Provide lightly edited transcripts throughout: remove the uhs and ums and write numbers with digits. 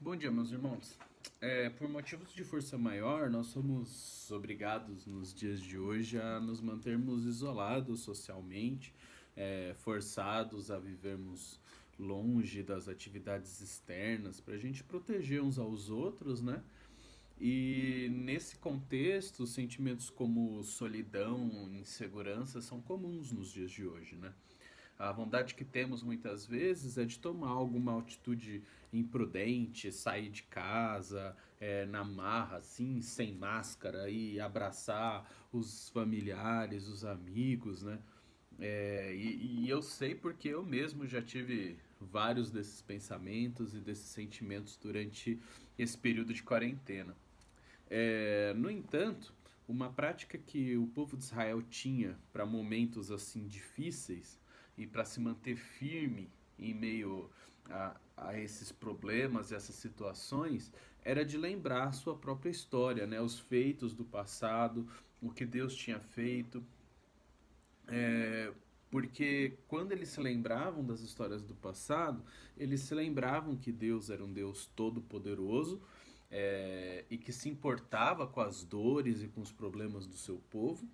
Bom dia, meus irmãos. Por motivos de força maior, nós somos obrigados nos dias de hoje a nos mantermos isolados socialmente, forçados a vivermos longe das atividades externas, para a gente proteger uns aos outros, né? E nesse contexto, sentimentos como solidão, insegurança são comuns nos dias de hoje, né? A vontade que temos muitas vezes é de tomar alguma atitude imprudente, sair de casa, na marra, assim, sem máscara, e abraçar os familiares, os amigos, né? E eu sei porque eu mesmo já tive vários desses pensamentos e desses sentimentos durante esse período de quarentena. No entanto, uma prática que o povo de Israel tinha para momentos assim difíceis e para se manter firme em meio a esses problemas e essas situações era de lembrar a sua própria história, né? Os feitos do passado, o que Deus tinha feito. É, Porque quando eles se lembravam das histórias do passado, eles se lembravam que Deus era um Deus todo-poderoso, e que se importava com as dores e com os problemas do seu povo,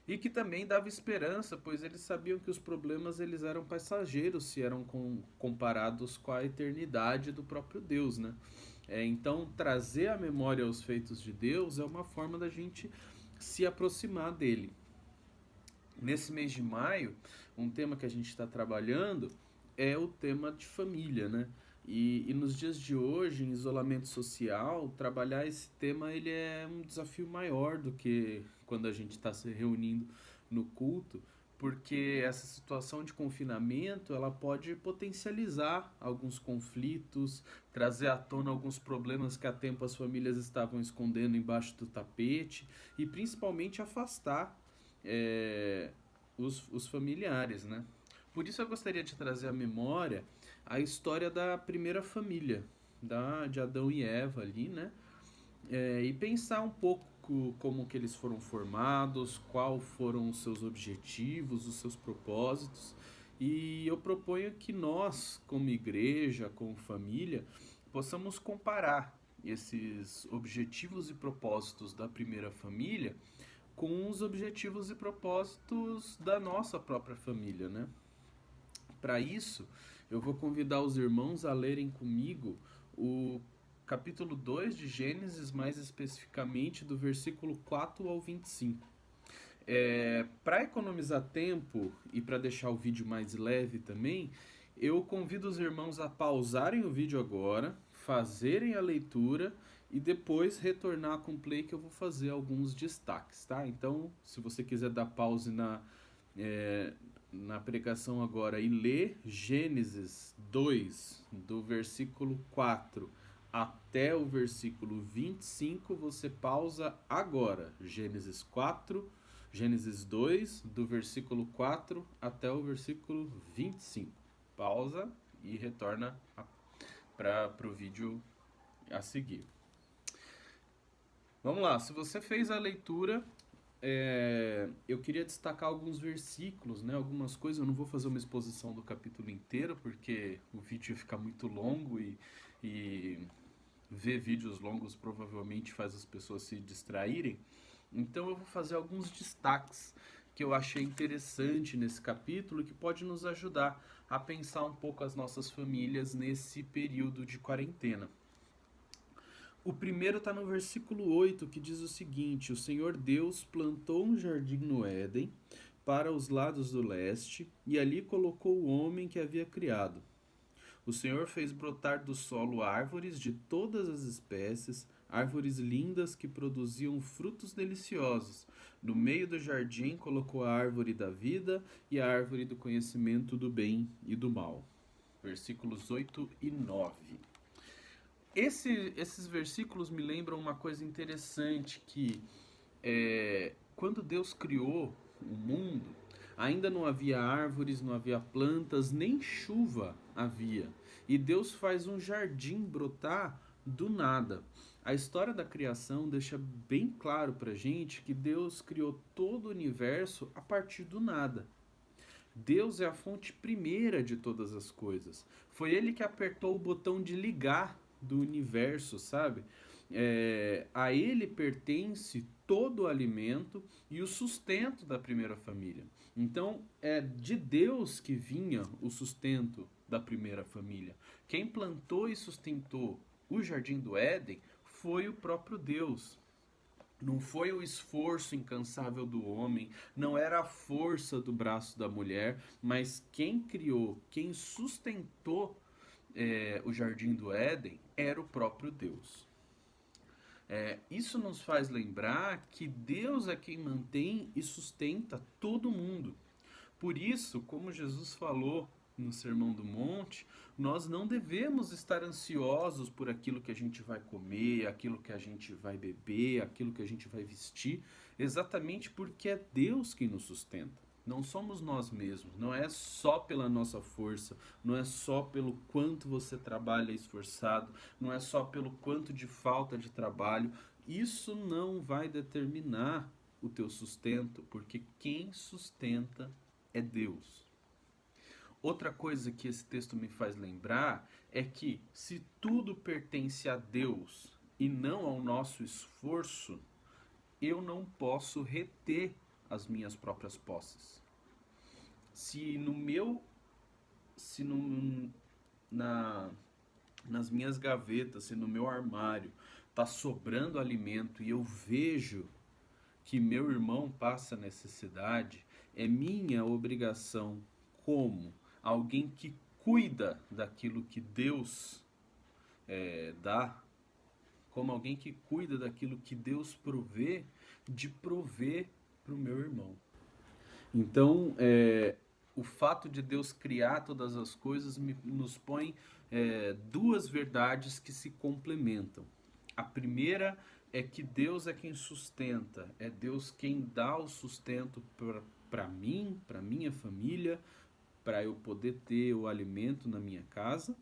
e que também dava esperança, pois eles sabiam que os problemas eles eram passageiros se eram comparados com a eternidade do próprio Deus, né? Então, trazer à memória os feitos de Deus é uma forma da gente se aproximar dele. Nesse mês de maio, um tema que a gente está trabalhando é o tema de família, né? E nos dias de hoje, em isolamento social, trabalhar esse tema ele é um desafio maior do que quando a gente está se reunindo no culto, porque essa situação de confinamento ela pode potencializar alguns conflitos, trazer à tona alguns problemas que há tempo as famílias estavam escondendo embaixo do tapete e principalmente afastar é, os familiares, né? Por isso eu gostaria de trazer à memória a história da primeira família, de Adão e Eva ali, né? E pensar um pouco como que eles foram formados, qual foram os seus objetivos, os seus propósitos. E eu proponho que nós, como igreja, como família, possamos comparar esses objetivos e propósitos da primeira família com os objetivos e propósitos da nossa própria família, né? Para isso, eu vou convidar os irmãos a lerem comigo o capítulo 2 de Gênesis, mais especificamente do versículo 4 ao 25. Para economizar tempo e para deixar o vídeo mais leve também, eu convido os irmãos a pausarem o vídeo agora, fazerem a leitura e depois retornar com o play que eu vou fazer alguns destaques, tá? Então, se você quiser dar pause é, na pregação agora e ler Gênesis 2, do versículo 4 até o versículo 25, você pausa agora. Gênesis 2, do versículo 4 até o versículo 25. Pausa e retorna para o vídeo a seguir. Vamos lá, se você fez a leitura, eu queria destacar alguns versículos, né, algumas coisas. Eu não vou fazer uma exposição do capítulo inteiro, porque o vídeo ia ficar muito longo e ver vídeos longos provavelmente faz as pessoas se distraírem. Então eu vou fazer alguns destaques que eu achei interessante nesse capítulo que pode nos ajudar a pensar um pouco as nossas famílias nesse período de quarentena. O primeiro está no versículo 8, que diz o seguinte: O Senhor Deus plantou um jardim no Éden, para os lados do leste, e ali colocou o homem que havia criado. O Senhor fez brotar do solo árvores de todas as espécies, árvores lindas que produziam frutos deliciosos. No meio do jardim colocou a árvore da vida e a árvore do conhecimento do bem e do mal. Versículos 8 e 9. Esses versículos me lembram uma coisa interessante que quando Deus criou o mundo, ainda não havia árvores, não havia plantas, nem chuva havia. E Deus faz um jardim brotar do nada. A história da criação deixa bem claro pra gente que Deus criou todo o universo a partir do nada. Deus é a fonte primeira de todas as coisas. Foi ele que apertou o botão de ligar do universo, sabe? A ele pertence todo o alimento e o sustento da primeira família. Então, é de Deus que vinha o sustento da primeira família. Quem plantou e sustentou o Jardim do Éden foi o próprio Deus. Não foi o esforço incansável do homem, não era a força do braço da mulher, mas quem criou, quem sustentou o Jardim do Éden era o próprio Deus. Isso nos faz lembrar que Deus é quem mantém e sustenta todo mundo. Por isso, como Jesus falou no Sermão do Monte, nós não devemos estar ansiosos por aquilo que a gente vai comer, aquilo que a gente vai beber, aquilo que a gente vai vestir, exatamente porque é Deus quem nos sustenta. Não somos nós mesmos, não é só pela nossa força, não é só pelo quanto você trabalha esforçado, não é só pelo quanto de falta de trabalho. Isso não vai determinar o teu sustento, porque quem sustenta é Deus. Outra coisa que esse texto me faz lembrar é que se tudo pertence a Deus e não ao nosso esforço, eu não posso reter as minhas próprias posses. Se no meu, se no, na, nas minhas gavetas, se no meu armário está sobrando alimento e eu vejo que meu irmão passa necessidade, é minha obrigação, como alguém que cuida daquilo que Deus dá, como alguém que cuida daquilo que Deus provê, de prover para o meu irmão. Então, o fato de Deus criar todas as coisas nos põe duas verdades que se complementam. A primeira é que Deus é quem sustenta, é Deus quem dá o sustento para mim, para minha família, para eu poder ter o alimento na minha casa,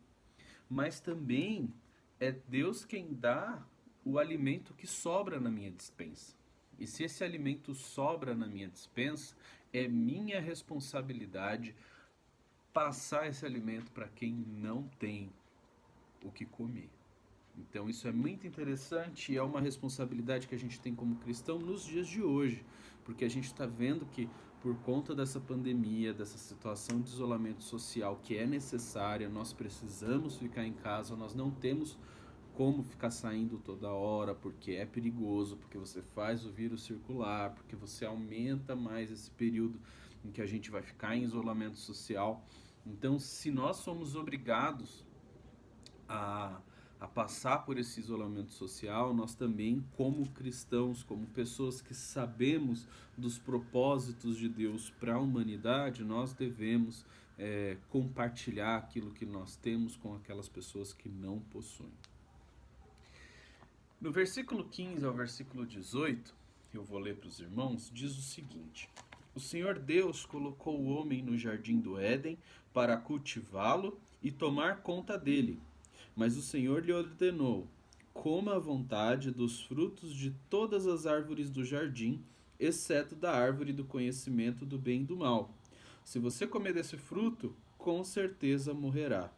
mas também é Deus quem dá o alimento que sobra na minha despensa. E se esse alimento sobra na minha despensa, é minha responsabilidade passar esse alimento para quem não tem o que comer. Então isso é muito interessante e é uma responsabilidade que a gente tem como cristão nos dias de hoje, porque a gente está vendo que por conta dessa pandemia, dessa situação de isolamento social que é necessária, nós precisamos ficar em casa, nós não temos como ficar saindo toda hora, porque é perigoso, porque você faz o vírus circular, porque você aumenta mais esse período em que a gente vai ficar em isolamento social. Então, se nós somos obrigados a passar por esse isolamento social, nós também, como cristãos, como pessoas que sabemos dos propósitos de Deus para a humanidade, nós devemos compartilhar aquilo que nós temos com aquelas pessoas que não possuem. No versículo 15 ao versículo 18, eu vou ler para os irmãos, diz o seguinte: O Senhor Deus colocou o homem no jardim do Éden para cultivá-lo e tomar conta dele. Mas o Senhor lhe ordenou: coma à vontade dos frutos de todas as árvores do jardim, exceto da árvore do conhecimento do bem e do mal. Se você comer desse fruto, com certeza morrerá.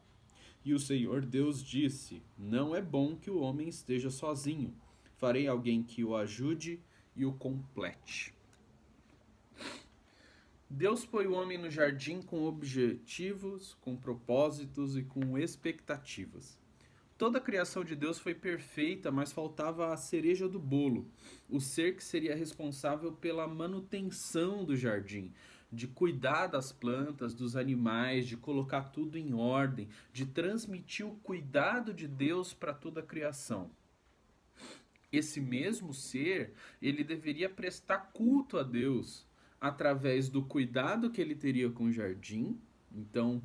E o Senhor Deus disse: não é bom que o homem esteja sozinho. Farei alguém que o ajude e o complete. Deus põe o homem no jardim com objetivos, com propósitos e com expectativas. Toda a criação de Deus foi perfeita, mas faltava a cereja do bolo, o ser que seria responsável pela manutenção do jardim, de cuidar das plantas, dos animais, de colocar tudo em ordem, de transmitir o cuidado de Deus para toda a criação. Esse mesmo ser, ele deveria prestar culto a Deus através do cuidado que ele teria com o jardim. Então,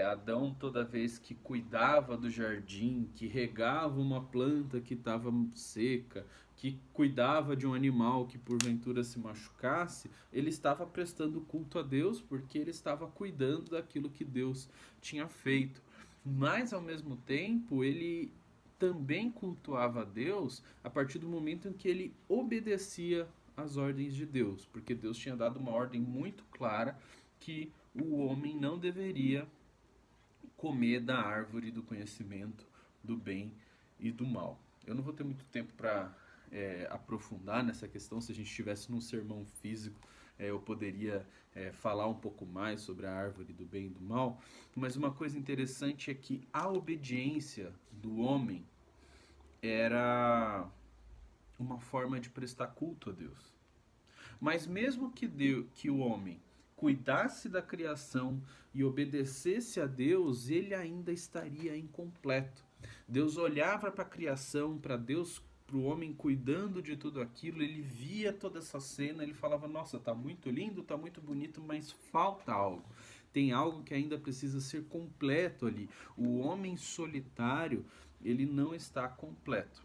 Adão, toda vez que cuidava do jardim, que regava uma planta que estava seca, que cuidava de um animal que porventura se machucasse, ele estava prestando culto a Deus porque ele estava cuidando daquilo que Deus tinha feito. Mas, ao mesmo tempo, ele também cultuava a Deus a partir do momento em que ele obedecia às ordens de Deus, porque Deus tinha dado uma ordem muito clara que o homem não deveria comer da árvore do conhecimento do bem e do mal. Eu não vou ter muito tempo para aprofundar nessa questão. Se a gente estivesse num sermão físico, eu poderia falar um pouco mais sobre a árvore do bem e do mal, mas uma coisa interessante é que a obediência do homem era uma forma de prestar culto a Deus. Mas mesmo que o homem cuidasse da criação e obedecesse a Deus, ele ainda estaria incompleto. Deus olhava para a criação, para Deus, para o homem cuidando de tudo aquilo, ele via toda essa cena, ele falava: nossa, tá muito lindo, tá muito bonito, mas falta algo. Tem algo que ainda precisa ser completo ali. O homem solitário, ele não está completo.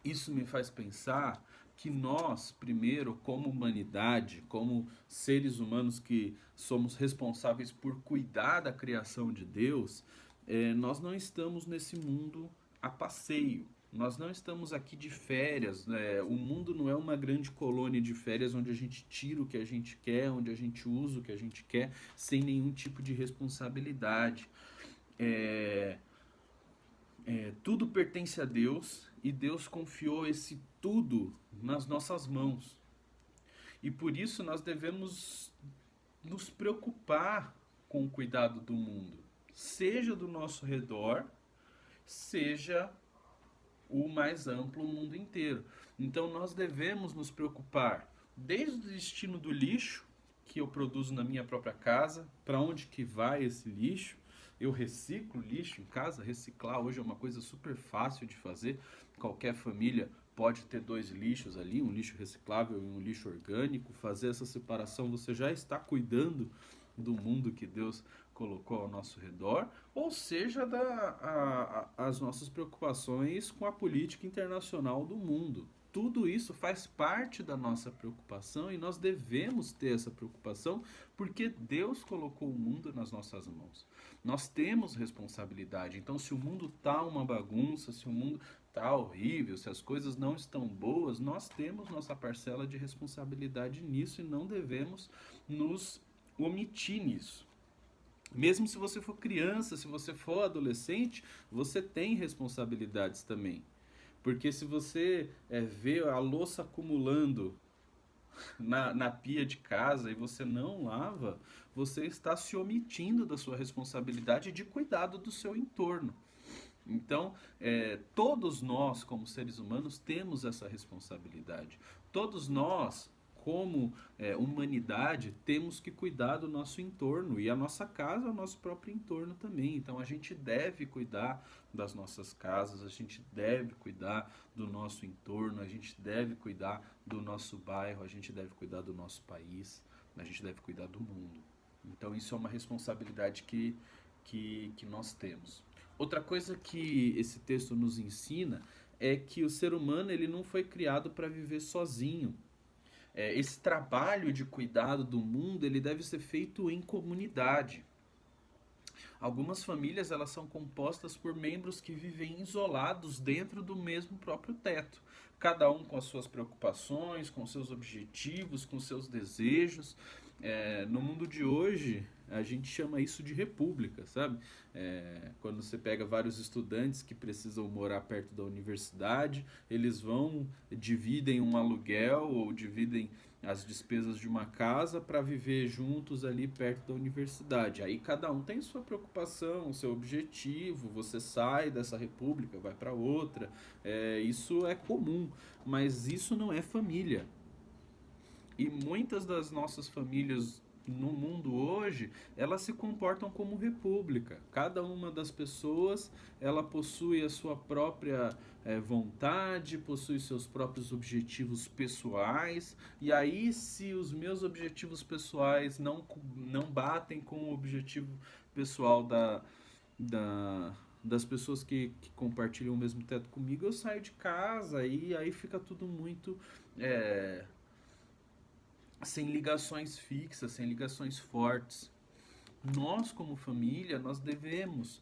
Isso me faz pensar que nós, primeiro, como humanidade, como seres humanos que somos responsáveis por cuidar da criação de Deus, nós não estamos nesse mundo a passeio. Nós não estamos aqui de férias, né? O mundo não é uma grande colônia de férias onde a gente tira o que a gente quer, onde a gente usa o que a gente quer, sem nenhum tipo de responsabilidade. É, tudo pertence a Deus e Deus confiou esse tudo nas nossas mãos. E por isso nós devemos nos preocupar com o cuidado do mundo, seja do nosso redor, seja o mais amplo, o mundo inteiro. Então nós devemos nos preocupar desde o destino do lixo que eu produzo na minha própria casa, para onde que vai esse lixo. Eu reciclo lixo em casa. Reciclar hoje é uma coisa super fácil de fazer. Qualquer família pode ter 2 lixos ali, um lixo reciclável e um lixo orgânico. Fazer essa separação, você já está cuidando do mundo que Deus colocou ao nosso redor, ou seja, as nossas preocupações com a política internacional do mundo. Tudo isso faz parte da nossa preocupação e nós devemos ter essa preocupação porque Deus colocou o mundo nas nossas mãos. Nós temos responsabilidade. Então, se o mundo está uma bagunça, se o mundo está horrível, se as coisas não estão boas, nós temos nossa parcela de responsabilidade nisso e não devemos nos omitir nisso. Mesmo se você for criança, se você for adolescente, você tem responsabilidades também. Porque se você vê a louça acumulando na pia de casa e você não lava, você está se omitindo da sua responsabilidade de cuidado do seu entorno. Então, todos nós, como seres humanos, temos essa responsabilidade. Todos nós, como humanidade, temos que cuidar do nosso entorno. E a nossa casa é o nosso próprio entorno também. Então, a gente deve cuidar das nossas casas, a gente deve cuidar do nosso entorno, a gente deve cuidar do nosso bairro, a gente deve cuidar do nosso país, a gente deve cuidar do mundo. Então, isso é uma responsabilidade que nós temos. Outra coisa que esse texto nos ensina é que o ser humano ele não foi criado para viver sozinho. Esse trabalho de cuidado do mundo ele deve ser feito em comunidade. Algumas famílias elas são compostas por membros que vivem isolados dentro do mesmo próprio teto. Cada um com as suas preocupações, com seus objetivos, com seus desejos. No mundo de hoje, a gente chama isso de república, sabe? Quando você pega vários estudantes que precisam morar perto da universidade, eles vão, dividem um aluguel ou dividem as despesas de uma casa para viver juntos ali perto da universidade. Aí cada um tem sua preocupação, seu objetivo, você sai dessa república, vai para outra. Isso é comum, mas isso não é família. E muitas das nossas famílias no mundo hoje, elas se comportam como república. Cada uma das pessoas, ela possui a sua própria vontade, possui seus próprios objetivos pessoais. E aí, se os meus objetivos pessoais não batem com o objetivo pessoal das pessoas que compartilham o mesmo teto comigo, eu saio de casa e aí fica tudo muito sem ligações fixas, sem ligações fortes. Nós, como família, nós devemos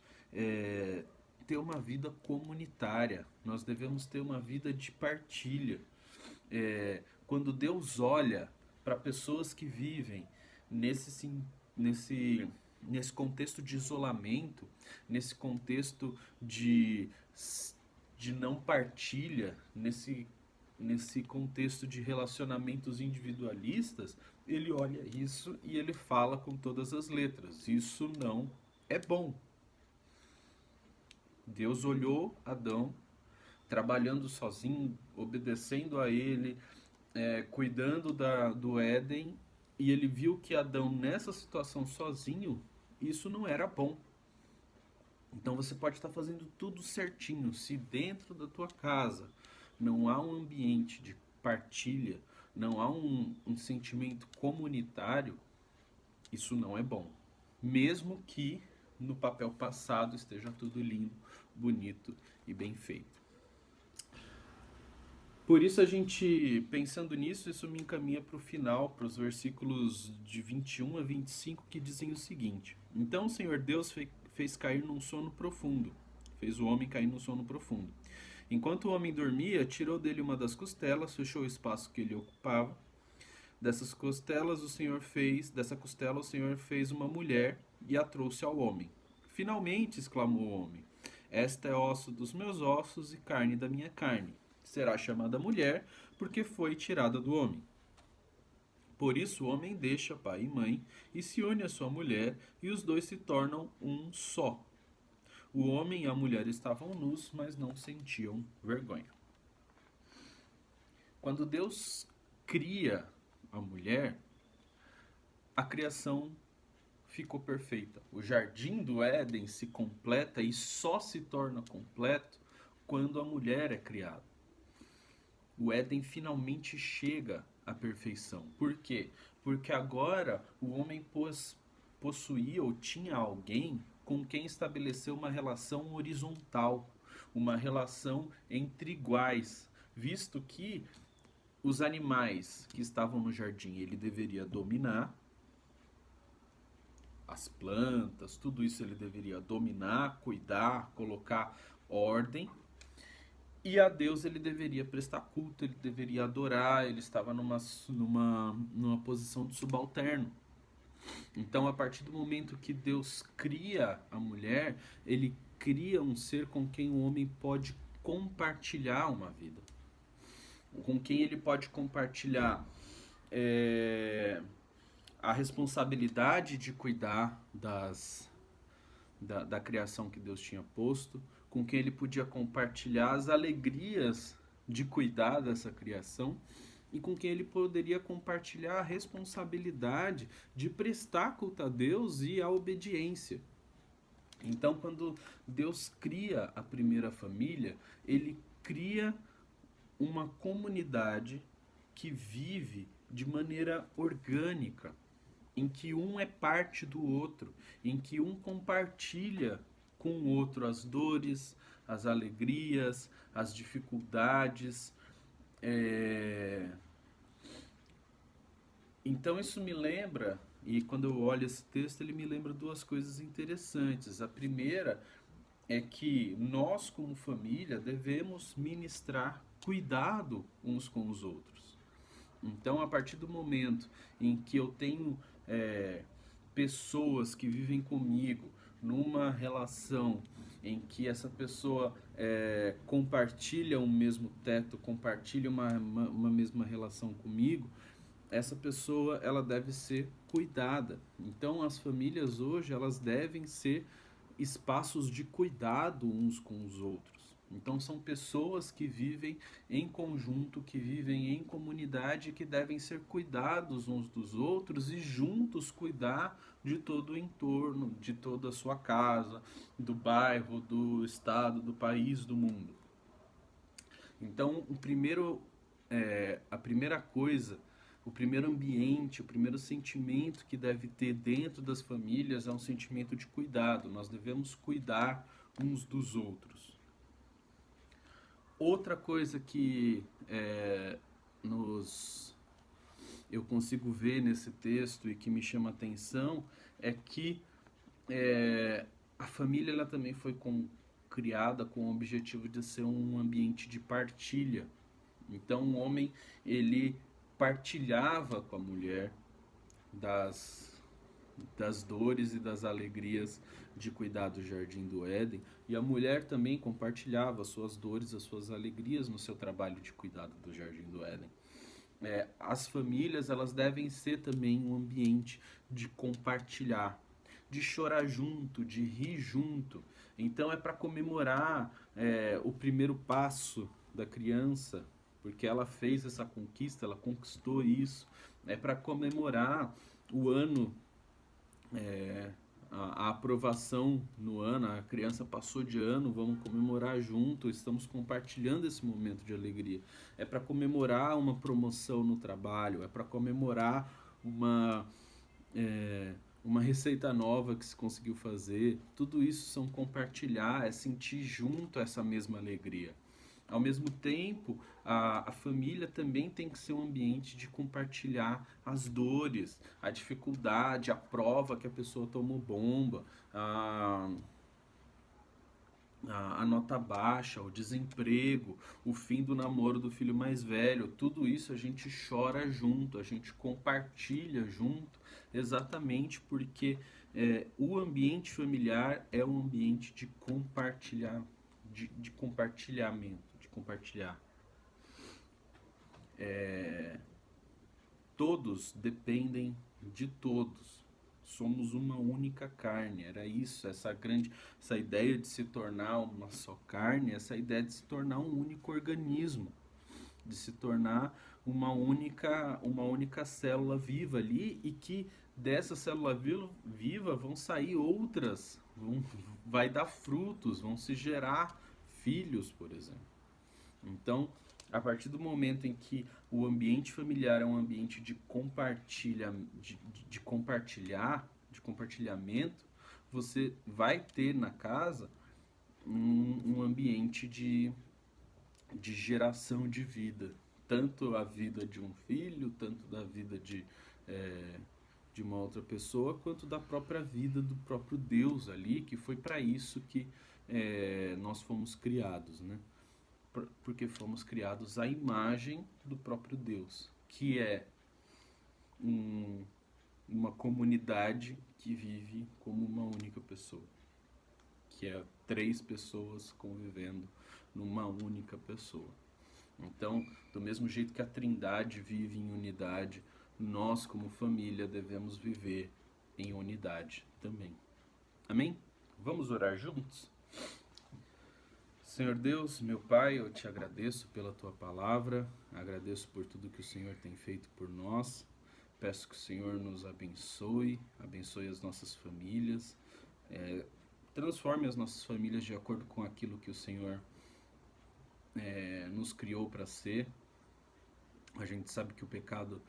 ter uma vida comunitária, nós devemos ter uma vida de partilha. Quando Deus olha para pessoas que vivem nesse nesse contexto de isolamento, nesse contexto de não partilha, nesse contexto de relacionamentos individualistas, ele olha isso e ele fala com todas as letras. Isso não é bom. Deus olhou Adão trabalhando sozinho, obedecendo a ele, cuidando do Éden, e ele viu que Adão, nessa situação sozinho, isso não era bom. Então você pode estar fazendo tudo certinho. Se dentro da tua casa não há um ambiente de partilha, não há um sentimento comunitário, isso não é bom. Mesmo que no papel passado esteja tudo lindo, bonito e bem feito. Por isso a gente, pensando nisso, isso me encaminha para o final, para os versículos de 21 a 25, que dizem o seguinte: Então o Senhor Deus fez cair num sono profundo, fez o homem cair num sono profundo. Enquanto o homem dormia, tirou dele uma das costelas, fechou o espaço que ele ocupava. Dessa costela o Senhor fez uma mulher e a trouxe ao homem. Finalmente, exclamou o homem, esta é osso dos meus ossos e carne da minha carne. Será chamada mulher, porque foi tirada do homem. Por isso o homem deixa pai e mãe e se une à sua mulher, e os dois se tornam um só. O homem e a mulher estavam nus, mas não sentiam vergonha. Quando Deus cria a mulher, a criação ficou perfeita. O jardim do Éden se completa e só se torna completo quando a mulher é criada. O Éden finalmente chega à perfeição. Por quê? Porque agora o homem possuía ou tinha alguém com quem estabeleceu uma relação horizontal, uma relação entre iguais, visto que os animais que estavam no jardim ele deveria dominar, as plantas, tudo isso ele deveria dominar, cuidar, colocar ordem. E a Deus ele deveria prestar culto, ele deveria adorar, ele estava numa posição de subalterno. Então, a partir do momento que Deus cria a mulher, ele cria um ser com quem o homem pode compartilhar uma vida. Com quem ele pode compartilhar a responsabilidade de cuidar da criação que Deus tinha posto, com quem ele podia compartilhar as alegrias de cuidar dessa criação e com quem ele poderia compartilhar a responsabilidade de prestar culto a Deus e a obediência. Então, quando Deus cria a primeira família, ele cria uma comunidade que vive de maneira orgânica, em que um é parte do outro, em que um compartilha com o outro as dores, as alegrias, as dificuldades. Então isso me lembra, e quando eu olho esse texto, ele me lembra duas coisas interessantes. A primeira é que nós, como família, devemos ministrar cuidado uns com os outros. Então, a partir do momento em que eu tenho pessoas que vivem comigo numa relação em que essa pessoa compartilha um mesmo teto, compartilha uma mesma relação comigo, essa pessoa ela deve ser cuidada. Então, as famílias hoje elas devem ser espaços de cuidado uns com os outros. Então são pessoas que vivem em conjunto, que vivem em comunidade, que devem ser cuidados uns dos outros e juntos cuidar de todo o entorno, de toda a sua casa, do bairro, do estado, do país, do mundo. Então a primeira coisa, o primeiro ambiente, o primeiro sentimento que deve ter dentro das famílias é um sentimento de cuidado. Nós devemos cuidar uns dos outros. Outra coisa que eu consigo ver nesse texto e que me chama a atenção é que a família ela também foi criada com o objetivo de ser um ambiente de partilha. Então o homem ele partilhava com a mulher das dores e das alegrias de cuidar do Jardim do Éden, e a mulher também compartilhava as suas dores, as suas alegrias no seu trabalho de cuidado do Jardim do Éden. As famílias, elas devem ser também um ambiente de compartilhar, de chorar junto, de rir junto. Então é para comemorar o primeiro passo da criança, porque ela fez essa conquista, ela conquistou isso. É para comemorar o ano, é, a aprovação no ano, a criança passou de ano, vamos comemorar junto, estamos compartilhando esse momento de alegria. É para comemorar uma promoção no trabalho, é para comemorar uma, uma receita nova que se conseguiu fazer. Tudo isso são compartilhar, é sentir junto essa mesma alegria. Ao mesmo tempo, a família também tem que ser um ambiente de compartilhar as dores, a dificuldade, a prova que a pessoa tomou bomba, a nota baixa, o desemprego, o fim do namoro do filho mais velho. Tudo isso a gente chora junto, a gente compartilha junto, exatamente porque o ambiente familiar é um ambiente de compartilhar, de compartilhamento, de compartilhar. Todos dependem de todos. Somos uma única carne. Era isso, essa ideia de se tornar uma só carne, essa ideia de se tornar um único organismo, de se tornar uma única célula viva ali, e que dessa célula viva vão sair outras, vai dar frutos, vão se gerar filhos, por exemplo. Então, a partir do momento em que o ambiente familiar é um ambiente de de compartilhamento, você vai ter na casa um ambiente de geração de vida. Tanto a vida de um filho, tanto da vida de uma outra pessoa, quanto da própria vida do próprio Deus ali, que foi para isso que nós fomos criados, né? Porque fomos criados à imagem do próprio Deus, que é uma comunidade que vive como uma única pessoa, que é 3 pessoas convivendo numa única pessoa. Então, do mesmo jeito que a Trindade vive em unidade, nós como família devemos viver em unidade também. Amém? Vamos orar juntos? Senhor Deus, meu Pai, eu te agradeço pela tua palavra, agradeço por tudo que o Senhor tem feito por nós. Peço que o Senhor nos abençoe, abençoe as nossas famílias, transforme as nossas famílias de acordo com aquilo que o Senhor nos criou para ser. A gente sabe que o pecado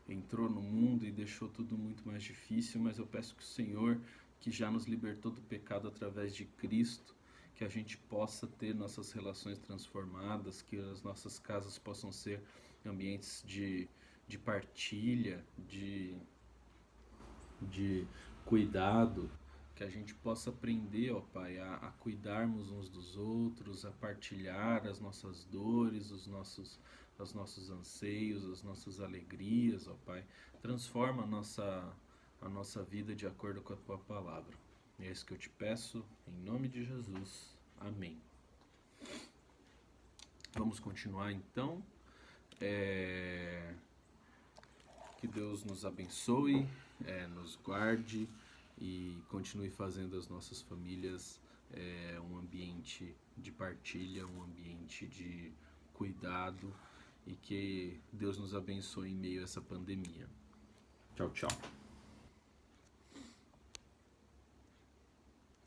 entrou no mundo e deixou tudo muito mais difícil, mas eu peço que o Senhor, que já nos libertou do pecado através de Cristo, que a gente possa ter nossas relações transformadas, que as nossas casas possam ser ambientes de partilha, de cuidado, que a gente possa aprender, ó Pai, a cuidarmos uns dos outros, a partilhar as nossas dores, os nossos anseios, as nossas alegrias, ó Pai. Transforma a nossa vida de acordo com a Tua Palavra. É isso que eu te peço, em nome de Jesus. Amém. Vamos continuar então. Que Deus nos abençoe, nos guarde e continue fazendo as nossas famílias um ambiente de partilha, um ambiente de cuidado, e que Deus nos abençoe em meio a essa pandemia. Tchau, tchau.